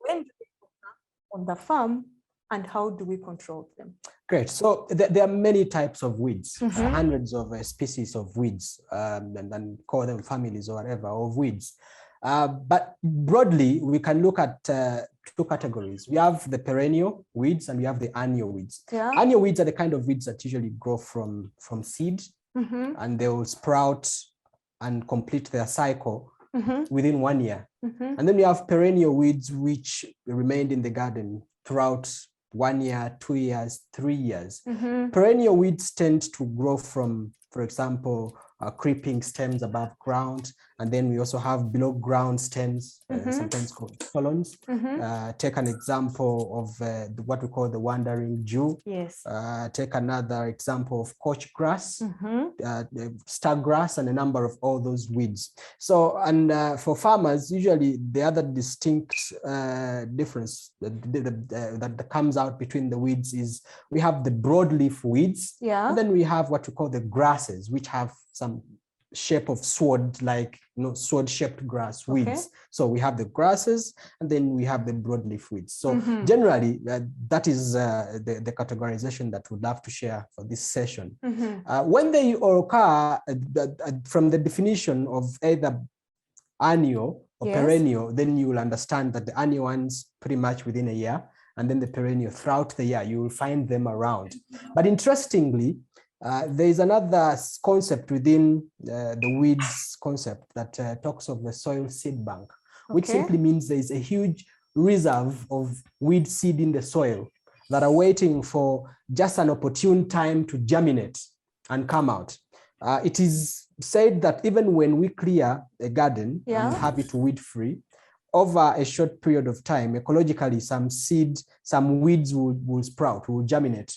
when do they occur on the farm, and how do we control them? Great. So there are many types of weeds, hundreds of species of weeds, and call them families or whatever of weeds. But broadly, we can look at two categories. We have the perennial weeds and we have the annual weeds. Yeah. Annual weeds are the kind of weeds that usually grow from seed, and they will sprout and complete their cycle within 1 year. And then we have perennial weeds which remained in the garden throughout 1 year, 2 years, 3 years. Perennial weeds tend to grow from, for example, creeping stems above ground, and then we also have below ground stems, sometimes called colons. Take an example of what we call the wandering Jew. Yes. Take another example of couch grass, star grass, and a number of all those weeds. So, and for farmers, usually the other distinct difference that comes out between the weeds is we have the broadleaf weeds, and then we have what we call the grasses, which have some shape of sword, like sword-shaped grass weeds. So we have the grasses, and then we have the broadleaf weeds. So generally, that is the categorization that we'd love to share for this session. When they occur, from the definition of either annual or perennial, then you will understand that the annual ones pretty much within a year, and then the perennial throughout the year, you will find them around. But interestingly, there is another concept within the weeds concept that talks of the soil seed bank, which simply means there is a huge reserve of weed seed in the soil that are waiting for just an opportune time to germinate and come out. It is said that even when we clear a garden and have it weed free, over a short period of time, ecologically, some weeds will sprout, will germinate.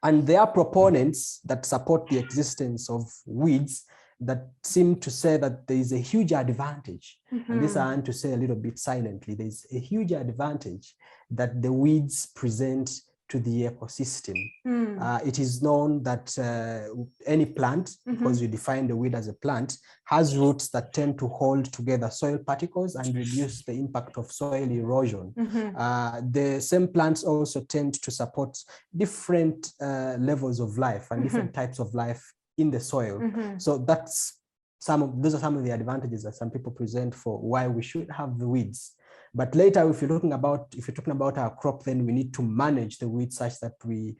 And there are proponents that support the existence of weeds that seem to say that there is a huge advantage. And this I want to say a little bit silently. There is a huge advantage that the weeds present to the ecosystem. It is known that any plant, because we define the weed as a plant, has roots that tend to hold together soil particles and reduce the impact of soil erosion. The same plants also tend to support different levels of life and different types of life in the soil. So those are some of the advantages that some people present for why we should have the weeds. But later, if you're talking about our crop, then we need to manage the weeds such that we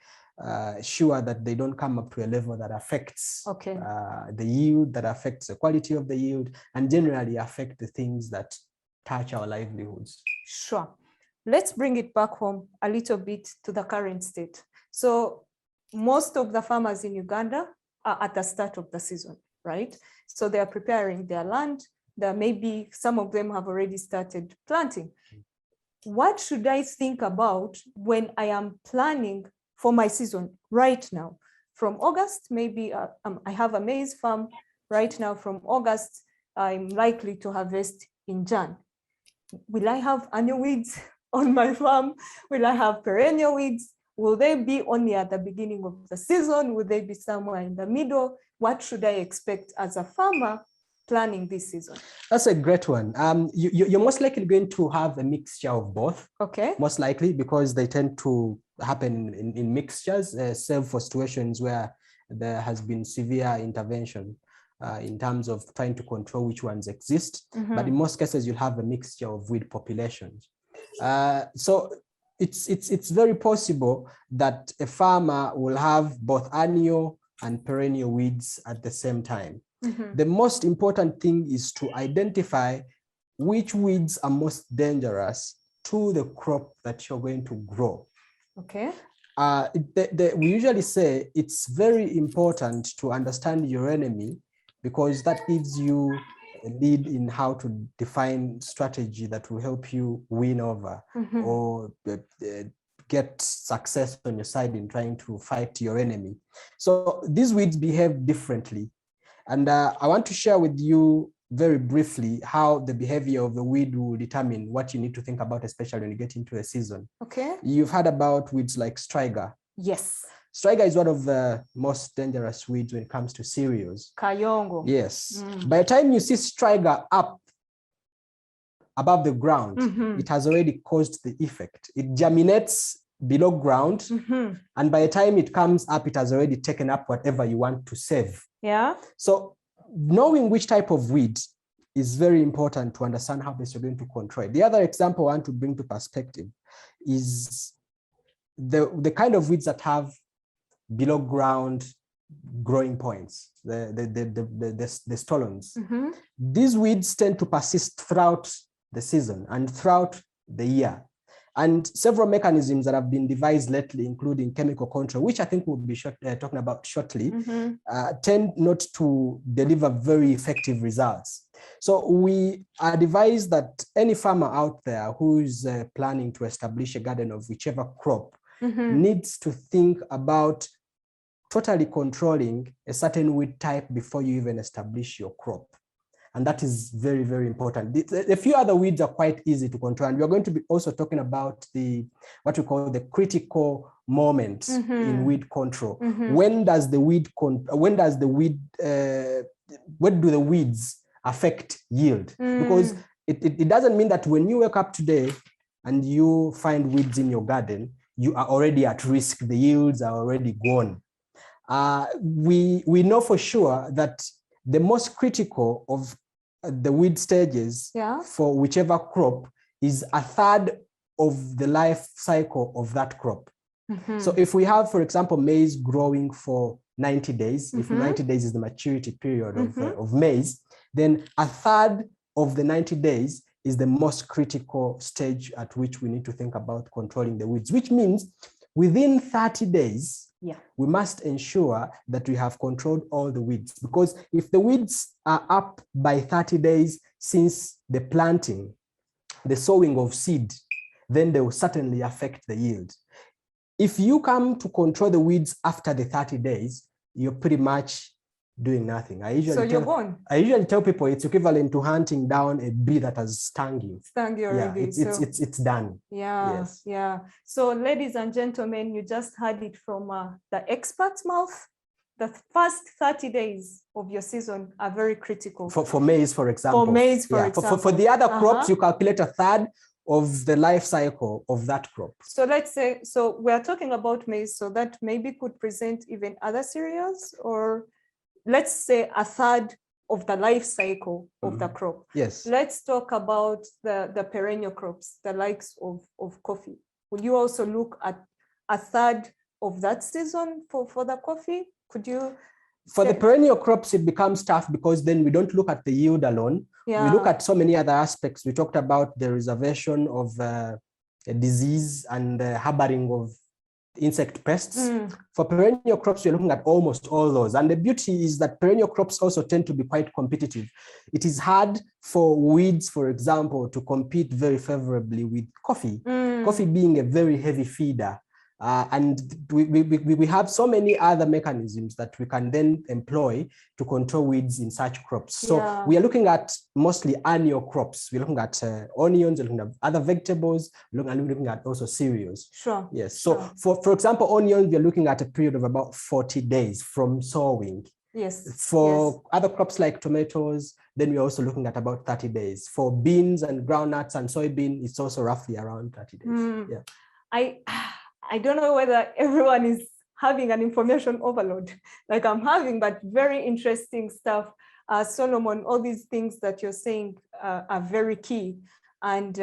sure that they don't come up to a level that affects the yield, that affects the quality of the yield, and generally affect the things that touch our livelihoods. Sure. Let's bring it back home a little bit to the current state. So most of the farmers in Uganda are at the start of the season, right? So they are preparing their land. There may be some of them have already started planting. What should I think about when I am planning for my season right now? From August, maybe I have a maize farm right now. From August, I'm likely to harvest in Jan. Will I have annual weeds on my farm? Will I have perennial weeds? Will they be only at the beginning of the season? Will they be somewhere in the middle? What should I expect as a farmer planning this season? That's a great one. You're most likely going to have a mixture of both. Most likely, because they tend to happen in mixtures, save for situations where there has been severe intervention in terms of trying to control which ones exist. But in most cases, you'll have a mixture of weed populations. So it's very possible that a farmer will have both annual and perennial weeds at the same time. The most important thing is to identify which weeds are most dangerous to the crop that you're going to grow. We usually say it's very important to understand your enemy, because that gives you a lead in how to define strategy that will help you win over or get success on your side in trying to fight your enemy. So these weeds behave differently. And I want to share with you very briefly how the behavior of the weed will determine what you need to think about, especially when you get into a season. You've heard about weeds like striga. Yes. Striga is one of the most dangerous weeds when it comes to cereals. Kayongo. Yes. By the time you see striga up above the ground, it has already caused the effect. It germinates below ground, and by the time it comes up, it has already taken up whatever you want to save. Yeah. So knowing which type of weed is very important to understand how best you're going to control it. The other example I want to bring to perspective is the kind of weeds that have below ground growing points, the stolons. These weeds tend to persist throughout the season and throughout the year. And several mechanisms that have been devised lately, including chemical control, which I think we'll be talking about shortly, tend not to deliver very effective results. So we advise that any farmer out there who's planning to establish a garden of whichever crop needs to think about totally controlling a certain weed type before you even establish your crop. And that is very, very important. A few other weeds are quite easy to control. And we're going to be also talking about what we call the critical moment in weed control. When do the weeds affect yield? Because it doesn't mean that when you wake up today and you find weeds in your garden, you are already at risk. The yields are already gone. We know for sure that the most critical of the weed stages for whichever crop is a third of the life cycle of that crop. So if we have, for example, maize growing for 90 days, if 90 days is the maturity period of maize, then a third of the 90 days is the most critical stage at which we need to think about controlling the weeds, which means within 30 days, we must ensure that we have controlled all the weeds, because if the weeds are up by 30 days since the planting, the sowing of seed, then they will certainly affect the yield. If you come to control the weeds after the 30 days, you're pretty much doing nothing. I usually tell people it's equivalent to hunting down a bee that has stung you. Stung you already. It's done. Yeah. So ladies and gentlemen, you just heard it from the expert's mouth. The first 30 days of your season are very critical. For maize, for example. For maize, for example. For the other crops, you calculate a third of the life cycle of that crop. So let's say, so we're talking about maize, so that maybe could present even other cereals, or let's say a third of the life cycle of the crop. Yes. Let's talk about the perennial crops, the likes of coffee. Will you also look at a third of that season for the coffee? Could you? For the perennial crops, it becomes tough because then we don't look at the yield alone. We look at so many other aspects. We talked about the reservation of a disease and the harboring of insect pests. For perennial crops, we're looking at almost all those. And the beauty is that perennial crops also tend to be quite competitive. It is hard for weeds, for example, to compete very favorably with coffee. Coffee being a very heavy feeder. And we have so many other mechanisms that we can then employ to control weeds in such crops. So we are looking at mostly annual crops. We're looking at onions, we're looking at other vegetables, we're looking at also cereals. Yes. So for example, onions, we're looking at a period of about 40 days from sowing. For other crops like tomatoes, then we're also looking at about 30 days. For beans and groundnuts and soybean, it's also roughly around 30 days. I don't know whether everyone is having an information overload like I'm having, but very interesting stuff. Solomon, all these things that you're saying are very key, and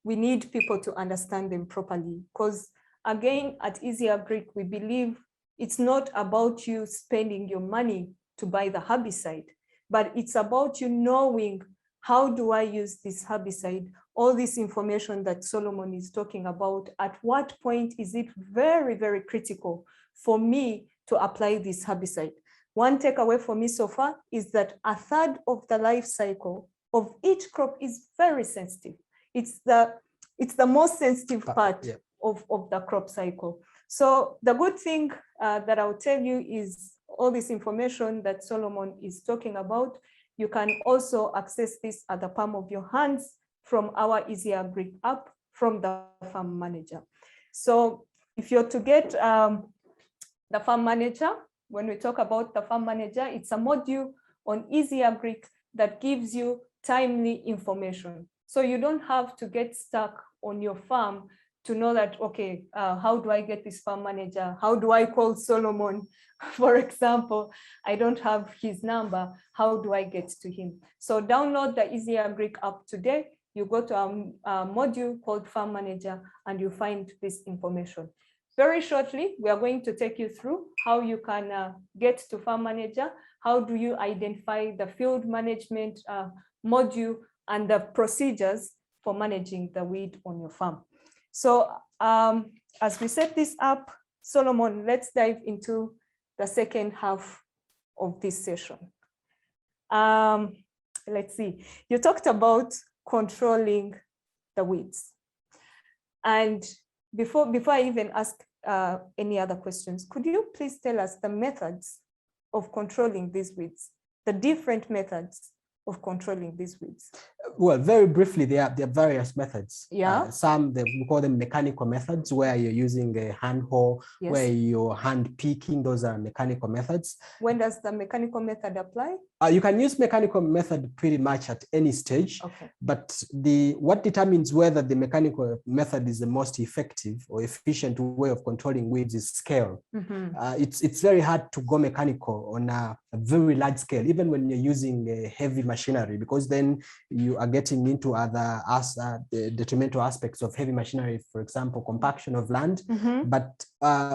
we need people to understand them properly, because again, at Ezy Agric, we believe it's not about you spending your money to buy the herbicide, but it's about you knowing, how do I use this herbicide? All this information that Solomon is talking about, at what point is it very, very critical for me to apply this herbicide? One takeaway for me so far is that a third of the life cycle of each crop is very sensitive. It's the most sensitive part of the crop cycle. So the good thing that I'll tell you is all this information that Solomon is talking about, you can also access this at the palm of your hands from our Ezy Agric app from the Farm Manager. So if you're to get the Farm Manager, when we talk about the Farm Manager, it's a module on Ezy Agric that gives you timely information. So you don't have to get stuck on your farm to know that, okay, how do I get this farm manager? How do I call Solomon? For example, I don't have his number. How do I get to him? So download the Ezy Agric app today. You go to a module called Farm Manager and you find this information. Very shortly, we are going to take you through how you can get to Farm Manager. How do you identify the field management module and the procedures for managing the weed on your farm. So as we set this up, Solomon, let's dive into the second half of this session. Let's see, you talked about controlling the weeds. And before I even ask any other questions, could you please tell us the methods of controlling these weeds, the different methods of controlling these weeds? Well, very briefly, there are various methods. Yeah. Some we call them mechanical methods, where you're using a hand hoe, Yes. where you're hand picking. Those are mechanical methods. When does the mechanical method apply? You can use mechanical method pretty much at any stage. Okay. But what determines whether the mechanical method is the most effective or efficient way of controlling weeds is scale. Mm-hmm. It's very hard to go mechanical on a very large scale, even when you're using heavy machinery, because then you are getting into other detrimental aspects of heavy machinery, for example, compaction of land. Mm-hmm. But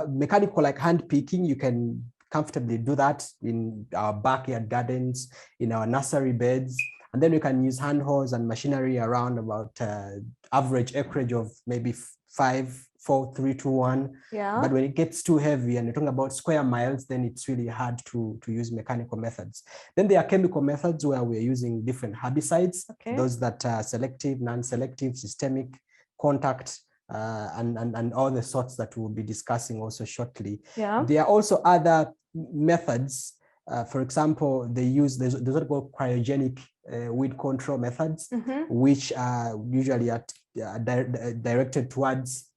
mechanical, like hand picking, you can comfortably do that in our backyard gardens, in our nursery beds. And then we can use hand hoes and machinery around about average acreage of maybe 5, 4, 3, 2, 1. Yeah. But when it gets too heavy and you're talking about square miles, then it's really hard to use mechanical methods. Then there are chemical methods where we're using different herbicides, okay. Those that are selective, non-selective, systemic, contact, and all the sorts that we'll be discussing also shortly. Yeah. There are also other methods. For example, they use those what are called cryogenic weed control methods, mm-hmm. which are usually directed towards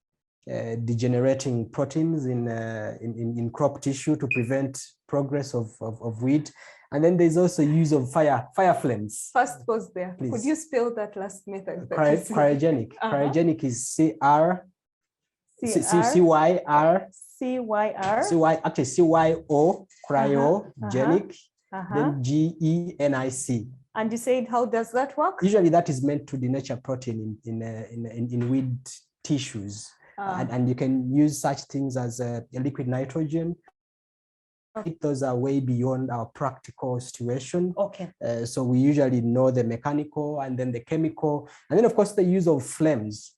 degenerating proteins in crop tissue to prevent progress of weed. And then there's also use of fire flames. First pause there. Please. Could you spell that last method? Cryogenic. Cryogenic is CYR. Actually CYO, cryogenic, then GENIC. And you said, how does that work? Usually that is meant to denature protein in weed tissues. And you can use such things as a liquid nitrogen. Those are way beyond our practical situation. Okay. So we usually know the mechanical and then the chemical, and then of course the use of flames.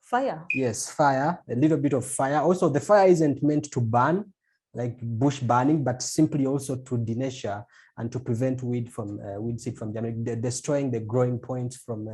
Fire. Yes, fire, a little bit of fire. Also, the fire isn't meant to burn, like bush burning, but simply also to denature and to prevent weed seed from destroying the growing points from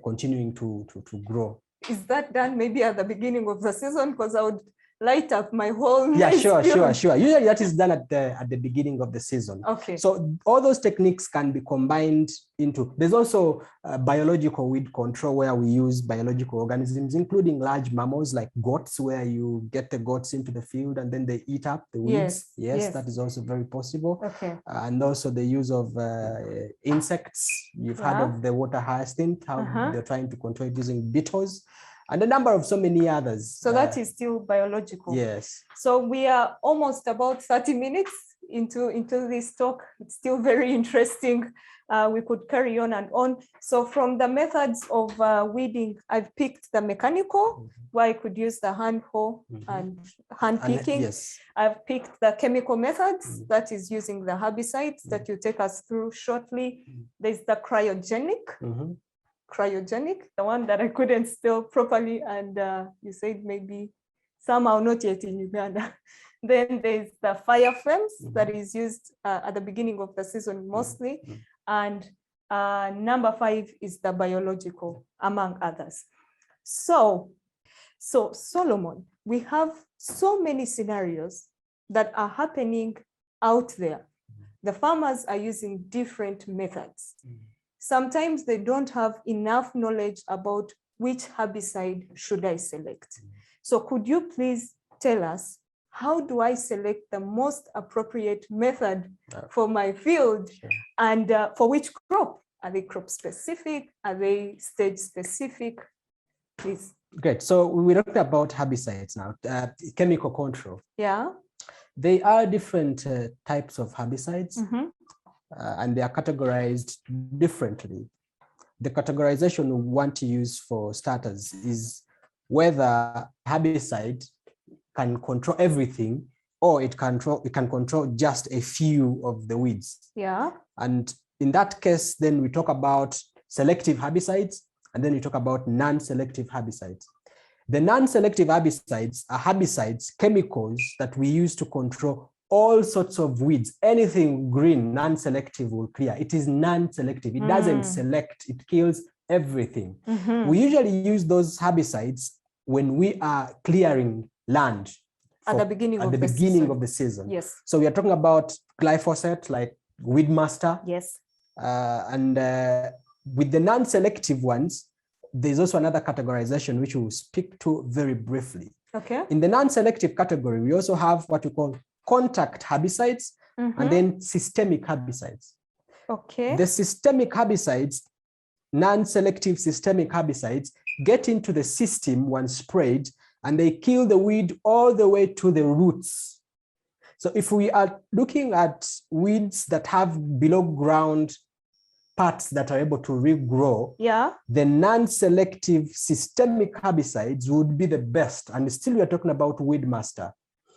continuing to grow. Is that done maybe at the beginning of the season? Because I would light up my whole sure. Usually that is done at the beginning of the season. Okay. So all those techniques can be combined into. There's also biological weed control where we use biological organisms, including large mammals like goats, where you get the goats into the field and then they eat up the weeds. Yes, that is also very possible. Okay. And also the use of insects. You've heard of the water hyacinth, how they're trying to control it using beetles. And a number of so many others. So that is still biological. Yes. So we are almost about 30 minutes into this talk. It's still very interesting. We could carry on and on. So from the methods of weeding, I've picked the mechanical, where I could use the hand hoe and hand picking. Yes. I've picked the chemical methods, that is using the herbicides that you take us through shortly. There's the cryogenic. Cryogenic, the one that I couldn't spell properly, and you said maybe somehow not yet in Uganda. Then there's the fire flames that is used at the beginning of the season mostly, and number 5 is the biological, among others. So Solomon, we have so many scenarios that are happening out there. The farmers are using different methods. Sometimes they don't have enough knowledge about which herbicide should I select. So could you please tell us, how do I select the most appropriate method for my field and for which crop Are they crop specific? Are they stage specific? Please. Great. So we talked about herbicides now, chemical control. Yeah. They are different types of herbicides, and they are categorized differently. The categorization we want to use for starters is whether herbicide can control everything, or it can control just a few of the weeds. Yeah. And in that case, then we talk about selective herbicides, and then we talk about non-selective herbicides. The non-selective herbicides are herbicides, chemicals that we use to control all sorts of weeds. Anything green, non-selective will clear. It is non-selective. It doesn't select, it kills everything. We usually use those herbicides when we are clearing land at the beginning of the season. Yes. So we are talking about glyphosate, like Weedmaster. Yes. And with the non-selective ones, there's also another categorization which we'll speak to very briefly. Okay. In the non-selective category, we also have what we call contact herbicides and then systemic herbicides. Okay. The systemic herbicides, non-selective systemic herbicides, get into the system when sprayed, and they kill the weed all the way to the roots. So if we are looking at weeds that have below ground parts that are able to regrow, yeah, the non-selective systemic herbicides would be the best. And still we are talking about Weedmaster.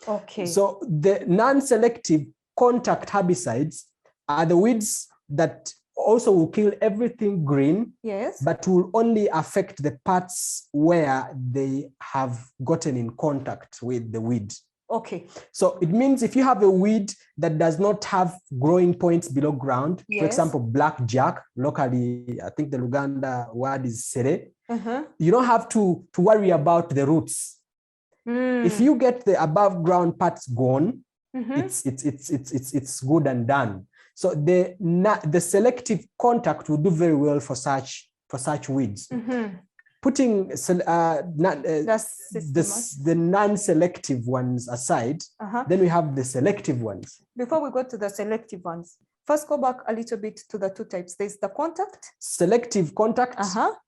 Okay. So the non-selective contact herbicides are the weeds that also will kill everything green, yes, but will only affect the parts where they have gotten in contact with the weed. Okay. So it means if you have a weed that does not have growing points below ground, yes, for example, blackjack, locally, I think the Luganda word is sere, you don't have to worry about the roots. If you get the above ground parts gone, it's good and done. So the selective contact will do very well for such weeds. Putting the non-selective ones aside, then we have the selective ones. Before we go to the selective ones, first go back a little bit to the two types. There's the contact. Selective contact.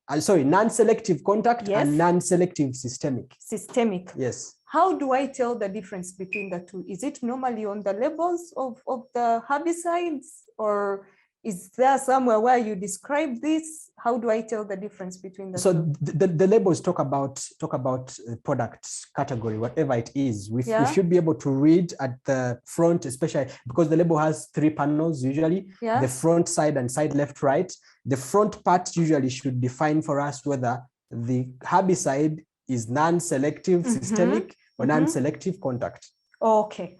Non-selective contact, yes, and non-selective systemic. Systemic. Yes. How do I tell the difference between the two? Is it normally on the labels of the herbicides, or is there somewhere where you describe this? How do I tell the difference between the two? So the labels talk about product category, whatever it is. We should be able to read at the front, especially because the label has 3 panels usually, the front, side, and side, left, right. The front part usually should define for us whether the herbicide is non-selective systemic or non-selective contact. Okay.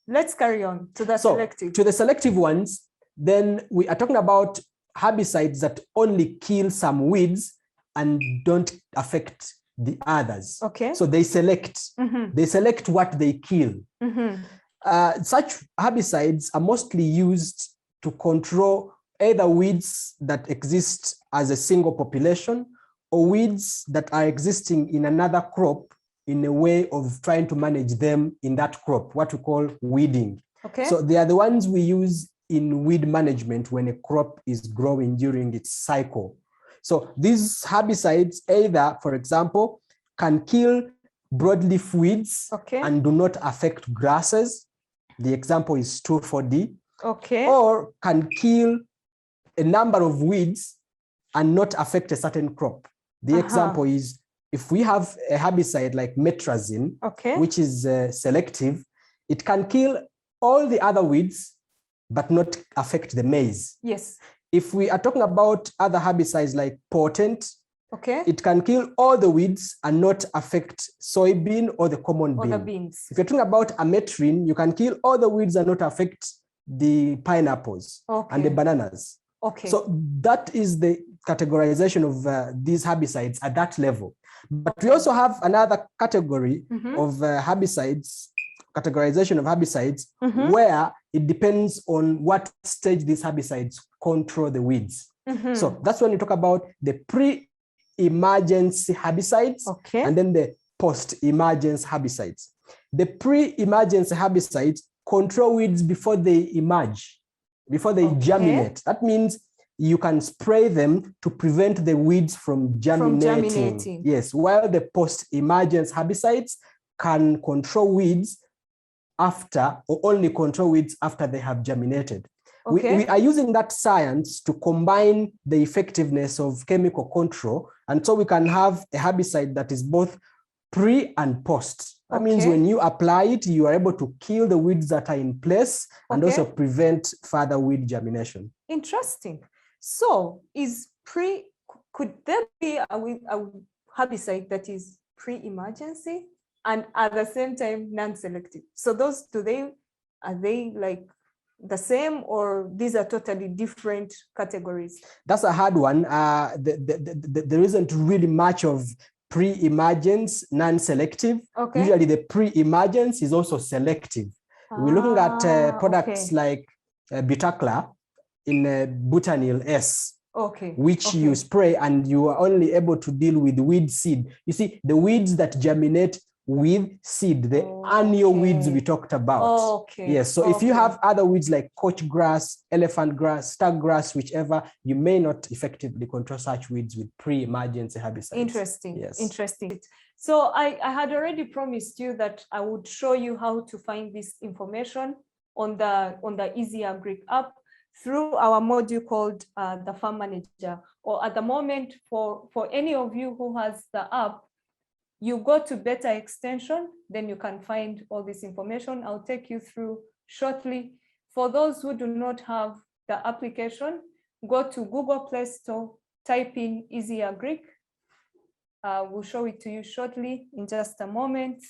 Let's carry on to the selective. To the selective ones, then we are talking about herbicides that only kill some weeds and don't affect the others. Okay. So they select what they kill. Such herbicides are mostly used to control either weeds that exist as a single population or weeds that are existing in another crop in a way of trying to manage them in that crop, what we call weeding. Okay. So they are the ones we use in weed management when a crop is growing during its cycle. So these herbicides either, for example, can kill broadleaf weeds and do not affect grasses. The example is 2,4-D. Okay. Or can kill a number of weeds and not affect a certain crop. The example is if we have a herbicide like metrazine, which is selective, it can kill all the other weeds but not affect the maize. Yes. If we are talking about other herbicides like potent, it can kill all the weeds and not affect soybean or the common bean. The beans. If you're talking about ametrine, you can kill all the weeds and not affect the pineapples and the bananas. So that is the categorization of these herbicides at that level. But we also have another category of herbicides, categorization of herbicides, where it depends on what stage these herbicides control the weeds. So that's when you talk about the pre-emergence herbicides and then the post-emergence herbicides. The pre-emergence herbicides control weeds before they emerge, before they germinate. That means you can spray them to prevent the weeds from germinating. Yes, while the post-emergence herbicides can control weeds after, or only control weeds after they have germinated. Okay. We are using that science to combine the effectiveness of chemical control, and so we can have a herbicide that is both pre and post. That means when you apply it, you are able to kill the weeds that are in place and also prevent further weed germination. Interesting. So could there be a herbicide that is pre-emergency and at the same time non-selective? So those, are they like the same, or these are totally different categories? That's a hard one. There isn't really much of pre-emergence, non-selective. Usually the pre-emergence is also selective. We're looking at products like Butacla in Butanil S, which you spray and you are only able to deal with weed seed. You see, the weeds that germinate with seed, the annual weeds we talked about. Yes, so if you have other weeds like coach grass, elephant grass, stag grass, whichever, you may not effectively control such weeds with pre-emergency herbicides. Interesting. Yes. Interesting. So I had already promised you that I would show you how to find this information on the Ezy Agric app through our module called the Farm Manager. Or at the moment, for any of you who has the app, you go to beta extension, then you can find all this information. I'll take you through shortly. For those who do not have the application, go to Google Play Store, type in Ezy Agric. We'll show it to you shortly in just a moment.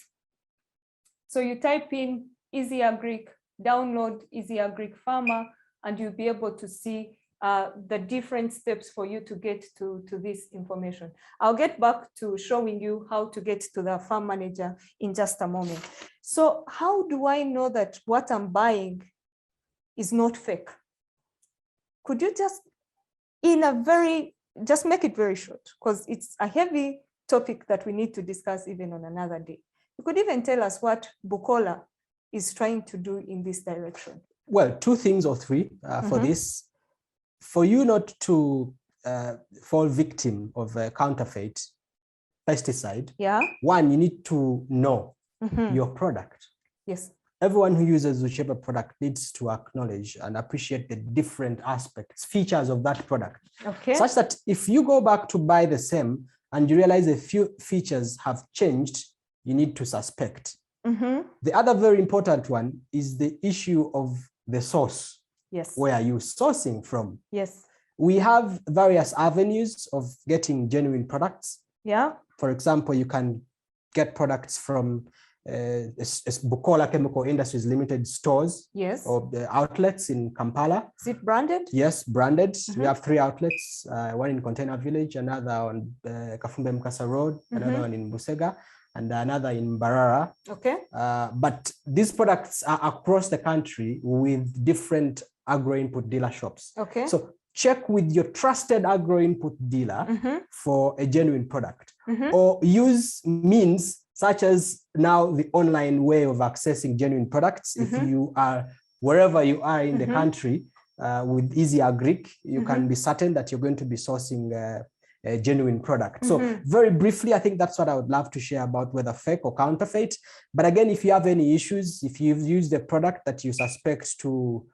So you type in Ezy Agric, download Ezy Agric Farmer, and you'll be able to see the different steps for you to get to this information. I'll get back to showing you how to get to the Farm Manager in just a moment. So how do I know that what I'm buying is not fake? Could you just make it very short, because it's a heavy topic that we need to discuss even on another day. You could even tell us what Bukola is trying to do in this direction. Well, 2 things or 3 for this. For you not to fall victim of a counterfeit pesticide, one, you need to know your product. Yes. Everyone who uses whichever product needs to acknowledge and appreciate the different aspects, features of that product. Such that if you go back to buy the same and you realize a few features have changed, you need to suspect. The other very important one is the issue of the source. Yes. Where are you sourcing from? Yes. We have various avenues of getting genuine products. Yeah. For example, you can get products from Bukola Chemical Industries Limited stores. Yes. Or the outlets in Kampala. Is it branded? Yes, branded. We have 3 outlets, one in Container Village, another on Kafumbe Mkasa Road, another one in Busega, and another in Mbarara. But these products are across the country with different agro input dealer shops. So check with your trusted agro input dealer for a genuine product, or use means such as now the online way of accessing genuine products. If you are wherever you are in the country with Ezy Agric, you can be certain that you're going to be sourcing a genuine product. So very briefly, I think that's what I would love to share about whether fake or counterfeit. But again, if you have any issues, if you've used a product that you suspect to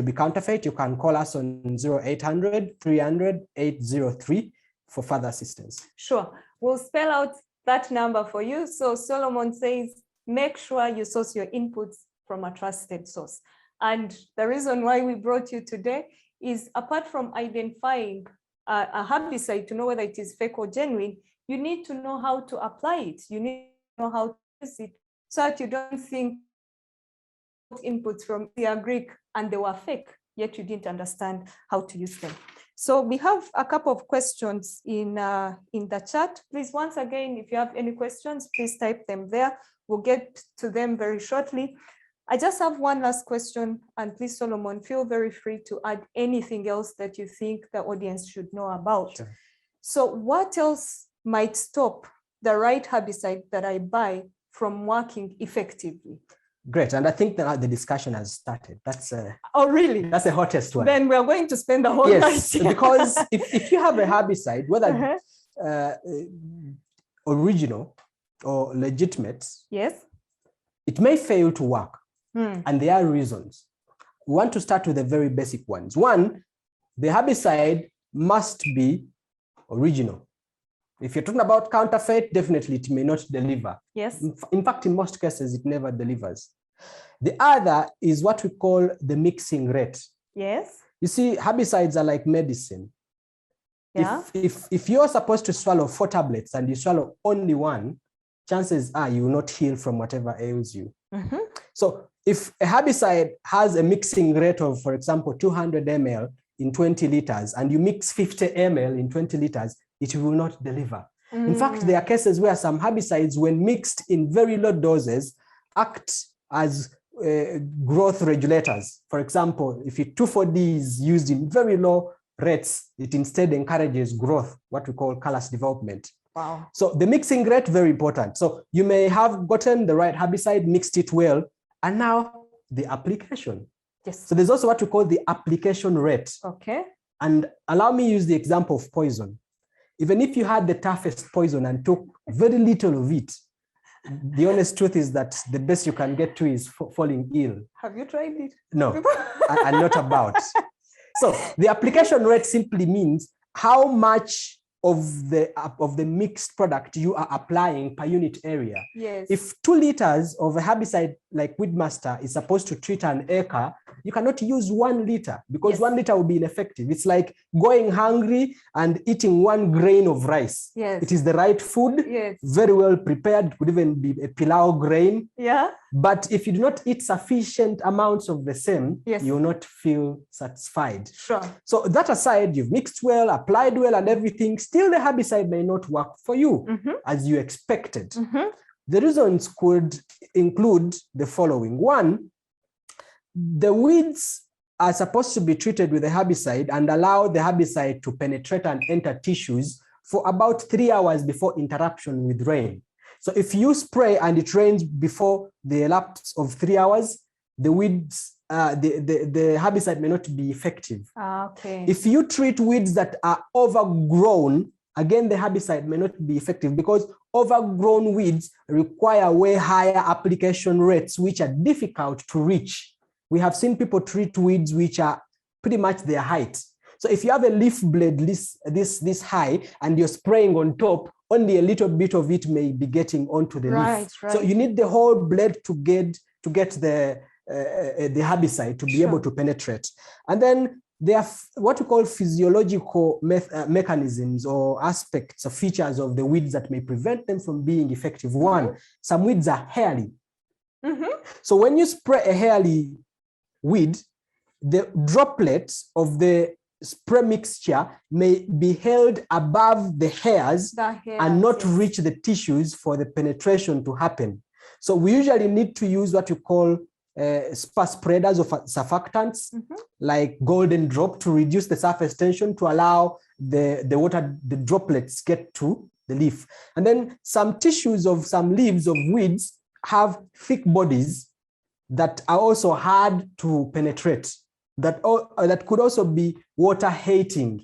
be counterfeit, you can call us on 0800 300 803 for further assistance. Sure, we'll spell out that number for you. So Solomon says, make sure you source your inputs from a trusted source. And the reason why we brought you today is, apart from identifying a herbicide to know whether it is fake or genuine, you need to know how to apply it. You need to know how to use it, so that you don't think inputs from the Agric and they were fake, yet you didn't understand how to use them. So we have a couple of questions in the chat. Please, once again, if you have any questions, please type them there. We'll get to them very shortly. I just have one last question, and please, Solomon, feel very free to add anything else that you think the audience should know about. Sure. So what else might stop the right herbicide that I buy from working effectively? Great. And I think that the discussion has started. Oh, really? That's the hottest one. Then we're going to spend the whole night here. Because if you have a herbicide, whether original or legitimate, yes, it may fail to work. And there are reasons. We want to start with the very basic ones. One, the herbicide must be original. If you're talking about counterfeit, definitely it may not deliver. Yes. In fact, in most cases, it never delivers. The other is what we call the mixing rate. Yes. You see, herbicides are like medicine. Yeah. If you're supposed to swallow 4 tablets and you swallow only 1, chances are you will not heal from whatever ails you. So if a herbicide has a mixing rate of, for example, 200 ml in 20 liters, and you mix 50 ml in 20 liters, it will not deliver. In fact, there are cases where some herbicides, when mixed in very low doses, act as growth regulators. For example, if 2,4-D is used in very low rates, it instead encourages growth, what we call callus development. Wow. So the mixing rate, very important. So you may have gotten the right herbicide, mixed it well, and now the application. Yes. So there's also what we call the application rate. Okay. And allow me to use the example of poison. Even if you had the toughest poison and took very little of it, the honest truth is that the best you can get to is falling ill. Have you tried it? No, I'm not about. So the application rate simply means how much of the mixed product you are applying per unit area. Yes. If 2 liters of a herbicide like Weedmaster is supposed to treat an acre, you cannot use 1 liter because Yes. 1 liter will be ineffective. It's like going hungry and eating 1 grain of rice. Yes. It is the right food, Yes. very well prepared. It could even be a pilau grain. Yeah. But if you do not eat sufficient amounts of the same, Yes. you will not feel satisfied. Sure. So that aside, you've mixed well, applied well, and everything, still the herbicide may not work for you as you expected. The reasons could include the following. One, the weeds are supposed to be treated with a herbicide and allow the herbicide to penetrate and enter tissues for about 3 hours before interruption with rain. So if you spray and it rains before the lapse of 3 hours, the weeds, the herbicide may not be effective. Okay. If you treat weeds that are overgrown, again, the herbicide may not be effective because overgrown weeds require way higher application rates, which are difficult to reach. We have seen people treat weeds which are pretty much their height. So if you have a leaf blade this high and you're spraying on top, only a little bit of it may be getting onto the leaf. Right. So you need the whole blade to get the herbicide to be able to penetrate. And then there are what we call physiological mechanisms or aspects or features of the weeds that may prevent them from being effective. One, some weeds are hairy. So when you spray a hairy weed, the droplets of the spray mixture may be held above the hairs and not reach the tissues for the penetration to happen. So we usually need to use what you call spur spreaders of surfactants like golden drop to reduce the surface tension to allow the droplets get to the leaf. And then some tissues of some leaves of weeds have thick bodies that are also hard to penetrate, that could also be water hating.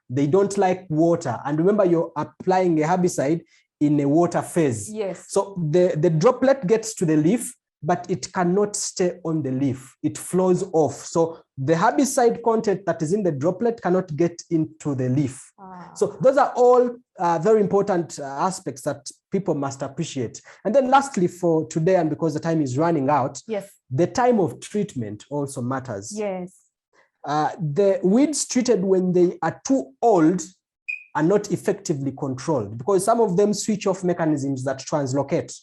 They don't like water. And remember, you're applying a herbicide in a water phase. Yes. So the droplet gets to the leaf, but it cannot stay on the leaf. It flows off. So the herbicide content that is in the droplet cannot get into the leaf. So those are all very important aspects that people must appreciate. And then lastly for today, and because the time is running out, yes, the time of treatment also matters. Yes. The weeds treated when they are too old are not effectively controlled because some of them switch off mechanisms that translocate.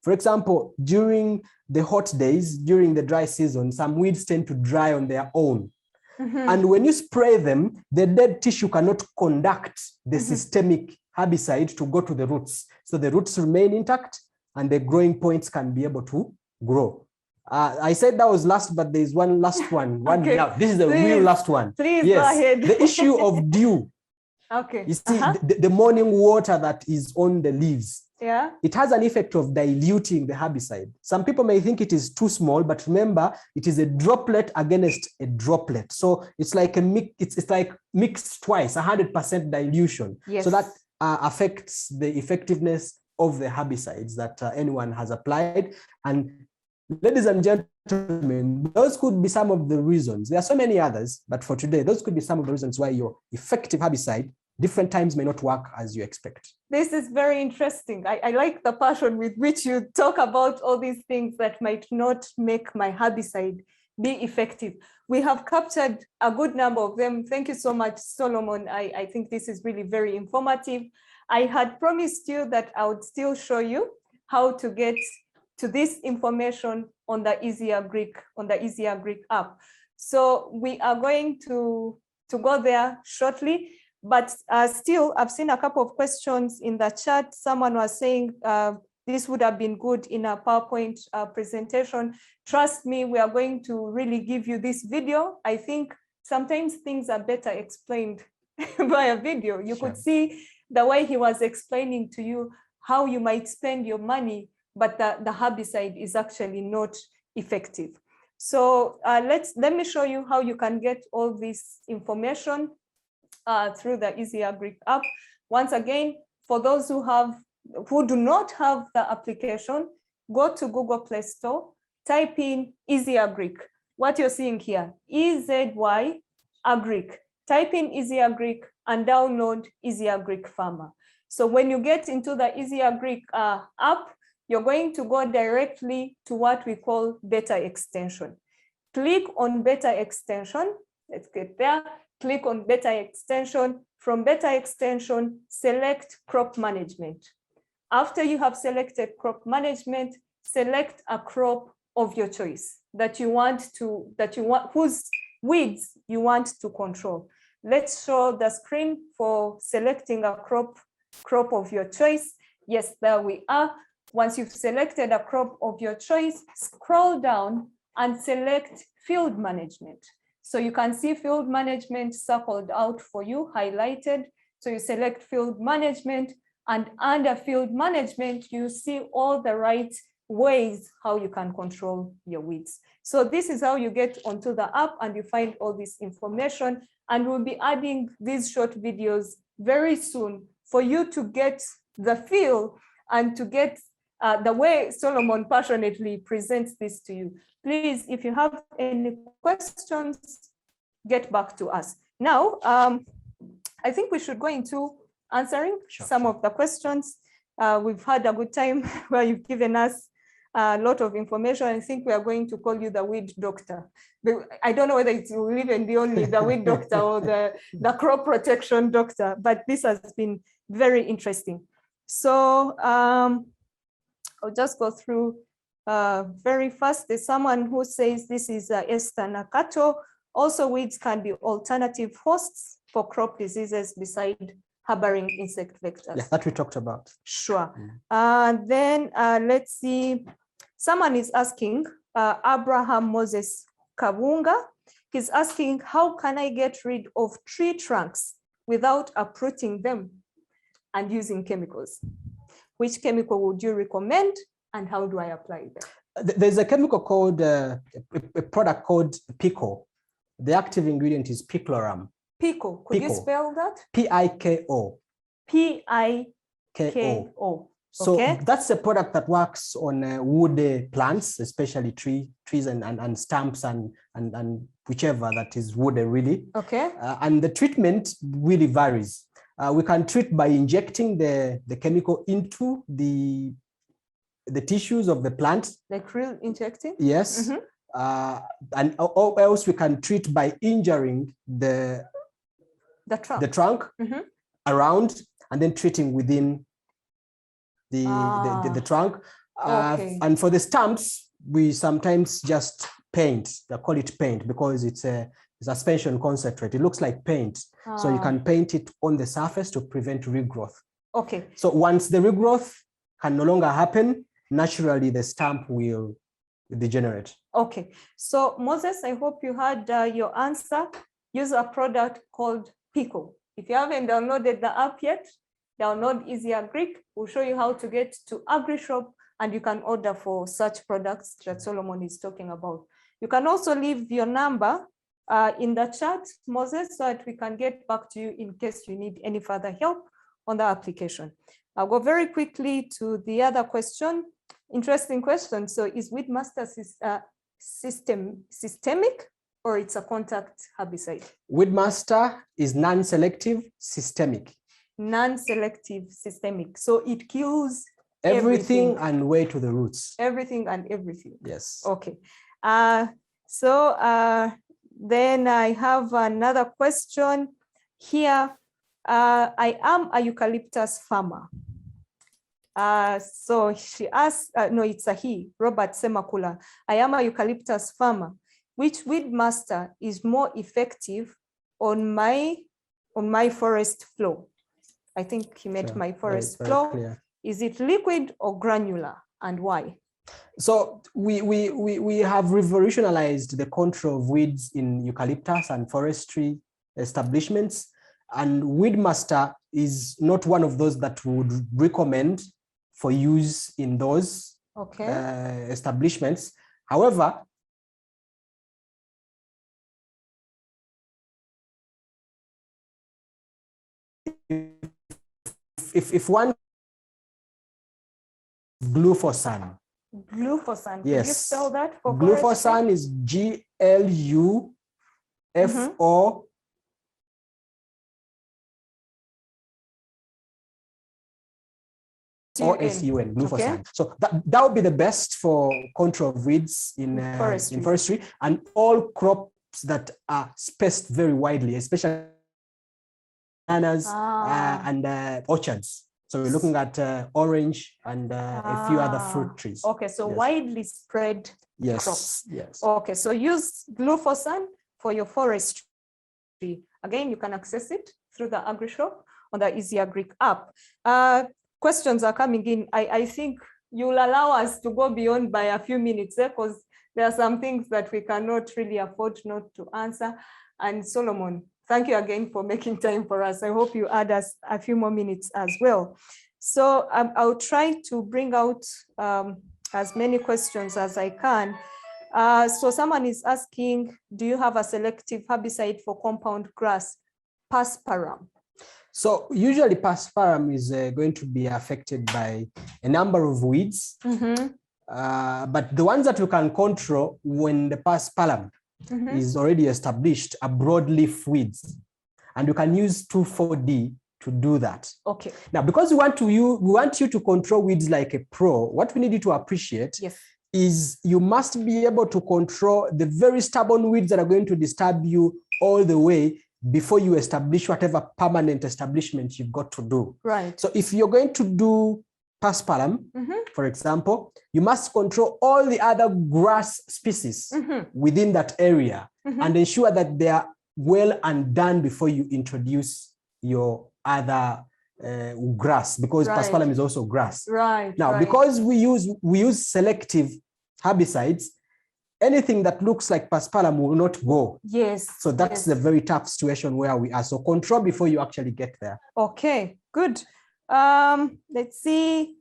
For example, during the hot days, during the dry season, some weeds tend to dry on their own. And when you spray them, the dead tissue cannot conduct the systemic herbicide to go to the roots. So the roots remain intact and the growing points can be able to grow. I said that was last, but there's one last one. Okay. Now, this is the real last one. Please go ahead. The issue of dew. Okay. You see, the morning water that is on the leaves. Yeah. It has an effect of diluting the herbicide. Some people may think it is too small, but remember, it is a droplet against a droplet. So it's like it's like mixed twice, 100% dilution. Yes. So that affects the effectiveness of the herbicides that anyone has applied. And ladies and gentlemen, those could be some of the reasons. There are so many others, but for today, those could be some of the reasons why your effective herbicide different times may not work as you expect. This is very interesting. I like the passion with which you talk about all these things that might not make my herbicide be effective. We have captured a good number of them. Thank you so much, Solomon. I think this is really very informative. I had promised you that I would still show you how to get to this information on the Ezy Agric app. So we are going to go there shortly. But still, I've seen a couple of questions in the chat. Someone was saying this would have been good in a PowerPoint presentation. Trust me, we are going to really give you this video. I think sometimes things are better explained by a video. You could see the way he was explaining to you how you might spend your money, but the herbicide is actually not effective. So let me show you how you can get all this information through the Ezy Agric app. Once again, for those who do not have the application, go to Google Play Store, type in Ezy Agric. What you're seeing here, EZY Agric. Type in Ezy Agric and download Ezy Agric Farmer. So when you get into the Ezy Agric app, you're going to go directly to what we call beta extension. Click on beta extension. Let's get there. Click on beta extension. From beta extension, select crop management. After you have selected crop management, select a crop of your choice whose weeds you want to control. Let's show the screen for selecting a crop of your choice. Yes, there we are. Once you've selected a crop of your choice, scroll down and select field management. So you can see field management circled out for you, highlighted. So you select field management, and under field management, you see all the right ways how you can control your weeds. So this is how you get onto the app and you find all this information. And we'll be adding these short videos very soon for you to get the feel and to get the way Solomon passionately presents this to you. Please, if you have any questions, get back to us. Now, I think we should go into answering some of the questions. We've had a good time where you've given us a lot of information. I think we are going to call you the weed doctor. I don't know whether it will even be only the weed doctor or the crop protection doctor, but this has been very interesting. So I'll just go through very fast. There's someone who says this is Esther Nakato. Also, weeds can be alternative hosts for crop diseases beside harboring insect vectors. Yeah, that we talked about. Sure. Then let's see. Someone is asking, Abraham Moses Kabunga. He's asking, how can I get rid of tree trunks without uprooting them and using chemicals? Which chemical would you recommend and how do I apply them? There's a chemical called, a product called Pico. The active ingredient is picloram. Pico, could you spell that? P-I-K-O. P-I-K-O. So okay. That's a product that works on woody plants, especially trees and stumps and whichever that is woody really. Okay. And the treatment really varies. We can treat by injecting the chemical into the tissues of the plant. Like real injecting? Yes. Mm-hmm. Or else we can treat by injuring the trunk mm-hmm. around and then treating within the trunk. Okay. And for the stumps, we sometimes just paint. They call it paint because it's a suspension concentrate. It looks like paint. So you can paint it on the surface to prevent regrowth. Okay. So once the regrowth can no longer happen, naturally the stump will degenerate. Okay. So Moses, I hope you had your answer. Use a product called Pico. If you haven't downloaded the app yet, download Ezy Agric. We'll show you how to get to AgriShop, and you can order for such products that Solomon is talking about. You can also leave your number in the chat, Moses, so that we can get back to you in case you need any further help on the application. I'll go very quickly to the other question. Interesting question. So is Weedmaster systemic or it's a contact herbicide? Weedmaster is non-selective systemic. Non-selective systemic. So it kills everything and way to the roots. Everything and everything. Yes. Okay. Then I have another question here. I am a eucalyptus farmer. So she asked, no, it's a he, Robert Semakula. I am a eucalyptus farmer. Which Weedmaster is more effective on my forest floor? I think he meant my forest floor. Clear. Is it liquid or granular, and why? So we have revolutionized the control of weeds in eucalyptus and forestry establishments, and Weedmaster is not one of those that we would recommend for use in those establishments. However, if one glufosan. Glufosan. Yes. Can you spell that for glufosan? Is GLUFO. Or SUN, glufosan. Okay. So that would be the best for control of weeds in forestry and all crops that are spaced very widely, especially bananas and orchards. So we're looking at orange and a few other fruit trees. Okay, so widely spread crops. Yes. Okay, so use glufosan for your forestry. Again, you can access it through the AgriShop on the Ezy Agric app. Questions are coming in. I think you'll allow us to go beyond by a few minutes because there are some things that we cannot really afford not to answer. And Solomon, thank you again for making time for us. I hope you add us a few more minutes as well. So I'll try to bring out as many questions as I can. So someone is asking, do you have a selective herbicide for compound grass, Postemergence? So usually Postemergence is going to be affected by a number of weeds, but the ones that you can control when the Postemergence is already established are broadleaf weeds, and you can use 2,4-D to do that. Okay. Now, because we want you to control weeds like a pro, what we need you to appreciate is you must be able to control the very stubborn weeds that are going to disturb you all the way before you establish whatever permanent establishment you've got to do. Right. So if you're going to do Postemergence, for example, you must control all the other grass species within that area and ensure that they are well undone before you introduce your other grass, because Postemergence is also grass. Right. Now, because we use selective herbicides, anything that looks like Postemergence will not go. Yes. So that's the very tough situation where we are. So control before you actually get there. Okay, good. Let's see.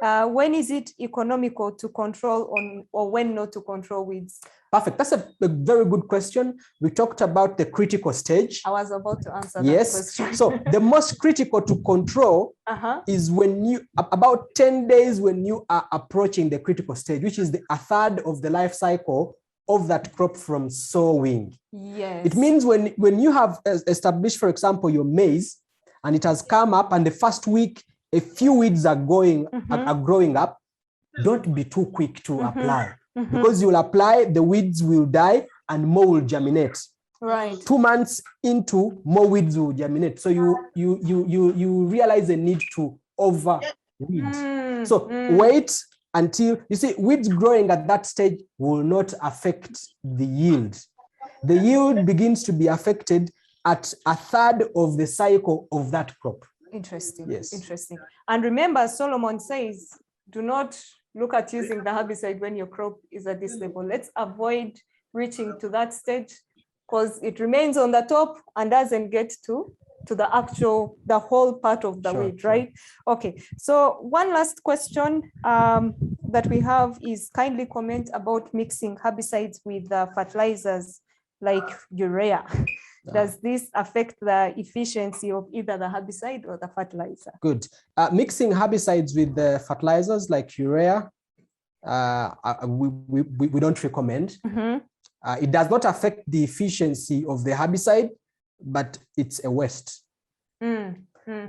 When is it economical to control or when not to control weeds? Perfect. That's a very good question. We talked about the critical stage. I was about to answer that question. So the most critical to control is when you, about 10 days when you are approaching the critical stage, which is a third of the life cycle of that crop from sowing. Yes. It means when you have established, for example, your maize, and it has come up, and the first week, a few weeds are growing up, don't be too quick to apply. Because you will apply, the weeds will die and more will germinate. Right. 2 months into, more weeds will germinate. So you realize the need to over weed. Wait until, you see, weeds growing at that stage will not affect the yield. The yield begins to be affected at a third of the cycle of that crop. Interesting. Yes. Interesting. And remember, Solomon says, do not look at using the herbicide when your crop is at this level. Let's avoid reaching to that stage because it remains on the top and doesn't get to to the whole part of the weed, right? Okay, so one last question that we have is kindly comment about mixing herbicides with fertilizers like urea. Does this affect the efficiency of either the herbicide or the fertilizer? Good. Mixing herbicides with the fertilizers like urea, we don't recommend. It does not affect the efficiency of the herbicide, but it's a waste.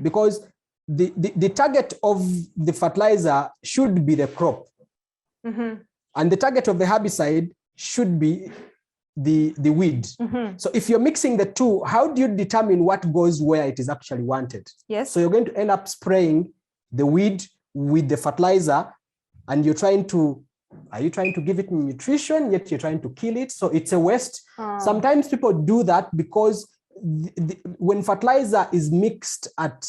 Because the target of the fertilizer should be the crop. And the target of the herbicide should be the weed. So if you're mixing the two, how do you determine what goes where it is actually wanted? Yes. So you're going to end up spraying the weed with the fertilizer, and are you trying to give it nutrition, yet you're trying to kill it? So it's a waste. Sometimes people do that because when fertilizer is mixed at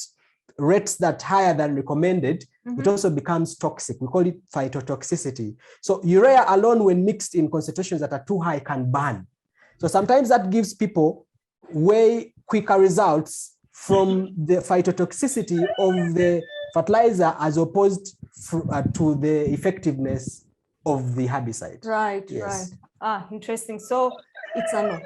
rates that higher than recommended, it also becomes toxic. We call it phytotoxicity. So urea alone, when mixed in concentrations that are too high, can burn. So sometimes that gives people way quicker results from the phytotoxicity of the fertilizer as opposed to the effectiveness of the herbicide. Right, yes. right. Interesting. So it's a no.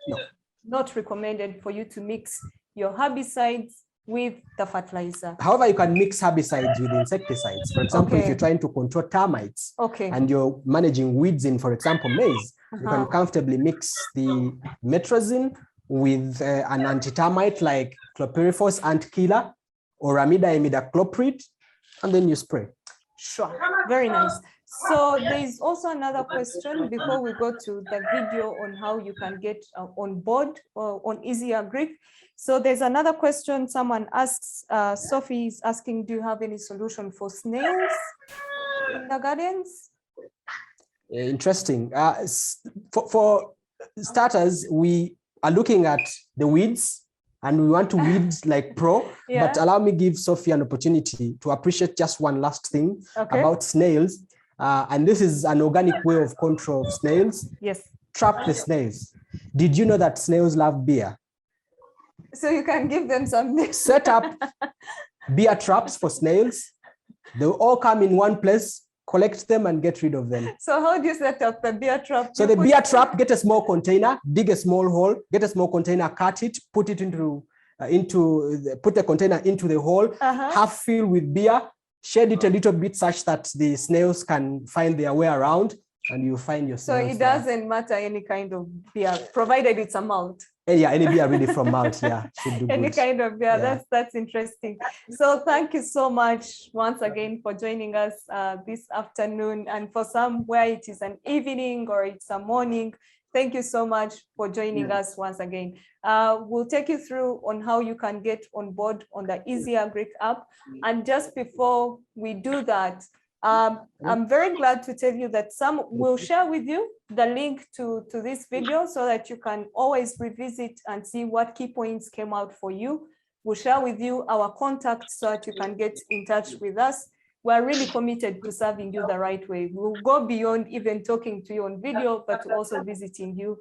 No. Not recommended for you to mix your herbicides with the fertilizer. However, you can mix herbicides with insecticides. For example, if you're trying to control termites and you're managing weeds in, for example, maize, you can comfortably mix the metrazine with an anti-termite like chlorpyrifos ant killer or amida imidacloprid, and then you spray. Sure, very nice. So there is also another question before we go to the video on how you can get on board on Ezy Agric. So there's another question someone asks, Sophie is asking, do you have any solution for snails in the gardens? Interesting. For starters, we are looking at the weeds and we want to weed like pro, but allow me give Sophie an opportunity to appreciate just one last thing about snails. And this is an organic way of control of snails. Yes. Trap the snails. Did you know that snails love beer? So you can give them some. Set up beer traps for snails. They'll all come in one place, collect them and get rid of them. So how do you set up the beer trap? So the beer trap, get a small container, dig a small hole, get a small container, cut it, put it put the container into the hole, half fill with beer, shed it a little bit such that the snails can find their way around, and you find your snails. So it doesn't matter any kind of beer, provided it's a malt. Yeah, any beer really from malt, yeah. Any kind of beer, that's interesting. So thank you so much once again for joining us this afternoon, and for some where it is an evening or it's a morning, thank you so much for joining us once again. We'll take you through on how you can get on board on the Ezy Agric app. And just before we do that, I'm very glad to tell you that Sam will share with you the link to this video so that you can always revisit and see what key points came out for you. We'll share with you our contacts so that you can get in touch with us. We're really committed to serving you the right way. We'll go beyond even talking to you on video, but also visiting you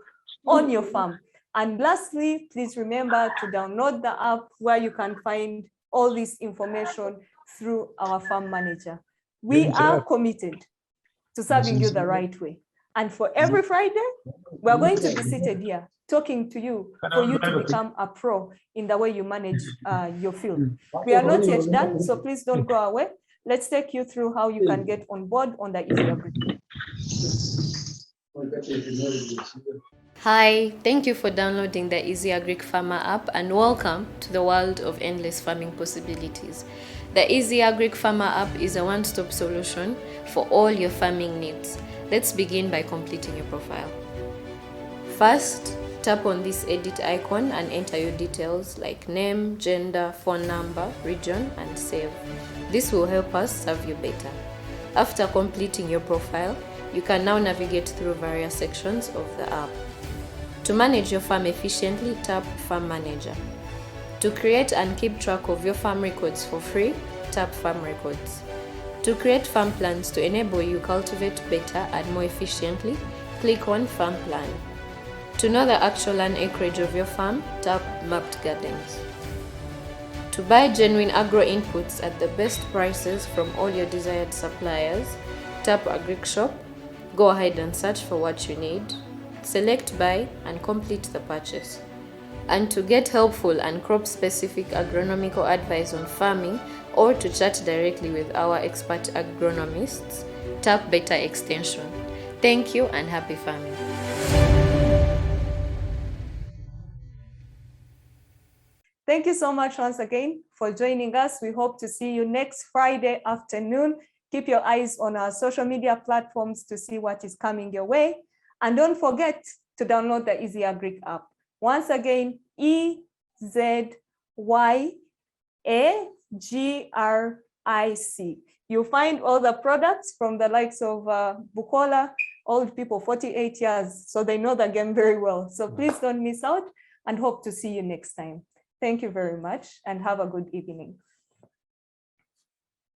on your farm. And lastly, please remember to download the app where you can find all this information through our farm manager. We are committed to serving you the right way. And for every Friday, we're going to be seated here talking to you for you to become a pro in the way you manage your field. We are not yet done, so please don't go away. Let's take you through how you can get on board on the Ezy Agric. Hi, thank you for downloading the Ezy Agric Farmer app and welcome to the world of endless farming possibilities. The Ezy Agric Farmer app is a one-stop solution for all your farming needs. Let's begin by completing your profile. First, tap on this edit icon and enter your details like name, gender, phone number, region, and save. This will help us serve you better. After completing your profile, you can now navigate through various sections of the app. To manage your farm efficiently, tap Farm Manager. To create and keep track of your farm records for free, tap Farm Records. To create farm plans to enable you cultivate better and more efficiently, click on Farm Plan. To know the actual land acreage of your farm, tap Mapped Gardens. To buy genuine agro inputs at the best prices from all your desired suppliers, tap Agric Shop, go ahead and search for what you need, select buy and complete the purchase. And to get helpful and crop-specific agronomical advice on farming or to chat directly with our expert agronomists, tap Beta Extension. Thank you and happy farming. Thank you so much once again for joining us. We hope to see you next Friday afternoon. Keep your eyes on our social media platforms to see what is coming your way. And don't forget to download the Ezy Agric app. Once again, EzyWay Agric. You'll find all the products from the likes of Bukola, old people, 48 years, so they know the game very well. So please don't miss out and hope to see you next time. Thank you very much and have a good evening.